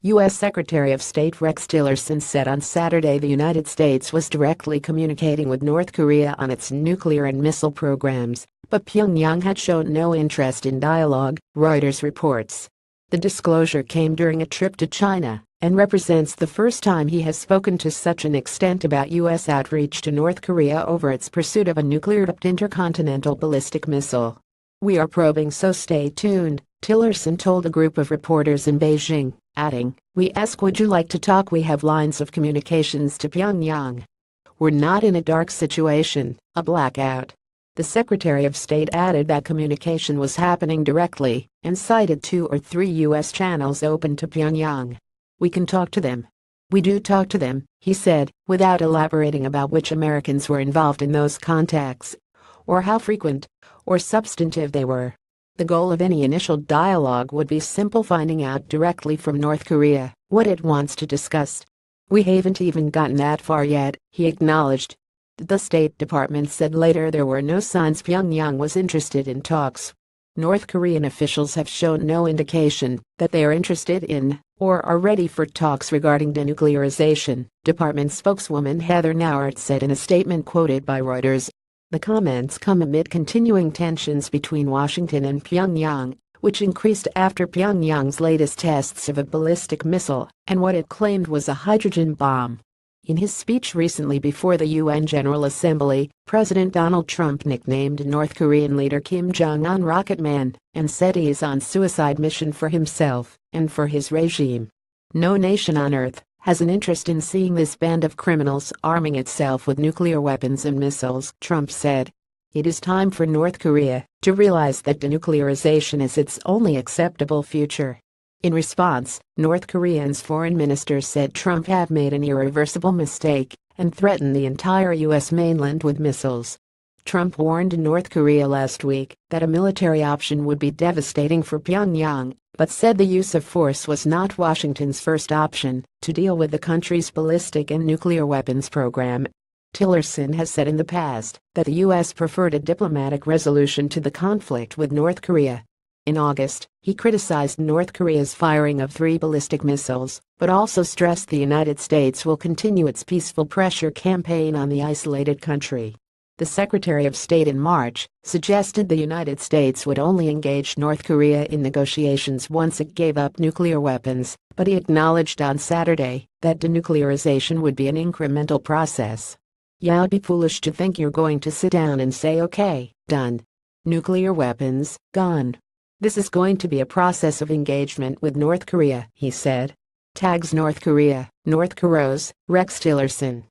U.S. Secretary of State Rex Tillerson said on Saturday the United States was directly communicating with North Korea on its nuclear and missile programs, but Pyongyang had shown no interest in dialogue, Reuters reports. The disclosure came during a trip to China and represents the first time he has spoken to such an extent about U.S. outreach to North Korea over its pursuit of a nuclear-tipped intercontinental ballistic missile. "We are probing, so stay tuned," Tillerson told a group of reporters in Beijing, adding, "We ask, would you like to talk? We have lines of communications to Pyongyang. We're not in a dark situation, a blackout." The Secretary of State added that communication was happening directly and cited 2 or 3 U.S. channels open to Pyongyang. "We can talk to them. We do talk to them," he said, without elaborating about which Americans were involved in those contacts, or how frequent or substantive they were. The goal of any initial dialogue would be simple: finding out directly from North Korea what it wants to discuss. "We haven't even gotten that far yet," he acknowledged. The State Department said later there were no signs Pyongyang was interested in talks. North Korean officials have shown no indication that they are interested in or are ready for talks regarding denuclearization, Department spokeswoman Heather Nauert said in a statement quoted by Reuters. The comments come amid continuing tensions between Washington and Pyongyang, which increased after Pyongyang's latest tests of a ballistic missile and what it claimed was a hydrogen bomb. In his speech recently before the UN General Assembly, President Donald Trump nicknamed North Korean leader Kim Jong-un Rocket Man and said he is on suicide mission for himself and for his regime. "No nation on earth has an interest in seeing this band of criminals arming itself with nuclear weapons and missiles," Trump said. "It is time for North Korea to realize that denuclearization is its only acceptable future." In response, North Korea's foreign minister said Trump had made an irreversible mistake and threatened the entire U.S. mainland with missiles. Trump warned North Korea last week that a military option would be devastating for Pyongyang, but said the use of force was not Washington's first option to deal with the country's ballistic and nuclear weapons program. Tillerson has said in the past that the U.S. preferred a diplomatic resolution to the conflict with North Korea. In August, he criticized North Korea's firing of 3 ballistic missiles, but also stressed the United States will continue its peaceful pressure campaign on the isolated country. The Secretary of State in March suggested the United States would only engage North Korea in negotiations once it gave up nuclear weapons, but he acknowledged on Saturday that denuclearization would be an incremental process. "You'd be foolish to think you're going to sit down and say, okay, done. Nuclear weapons, gone. This is going to be a process of engagement with North Korea," he said. Tags North Korea, North Korea's Rex Tillerson.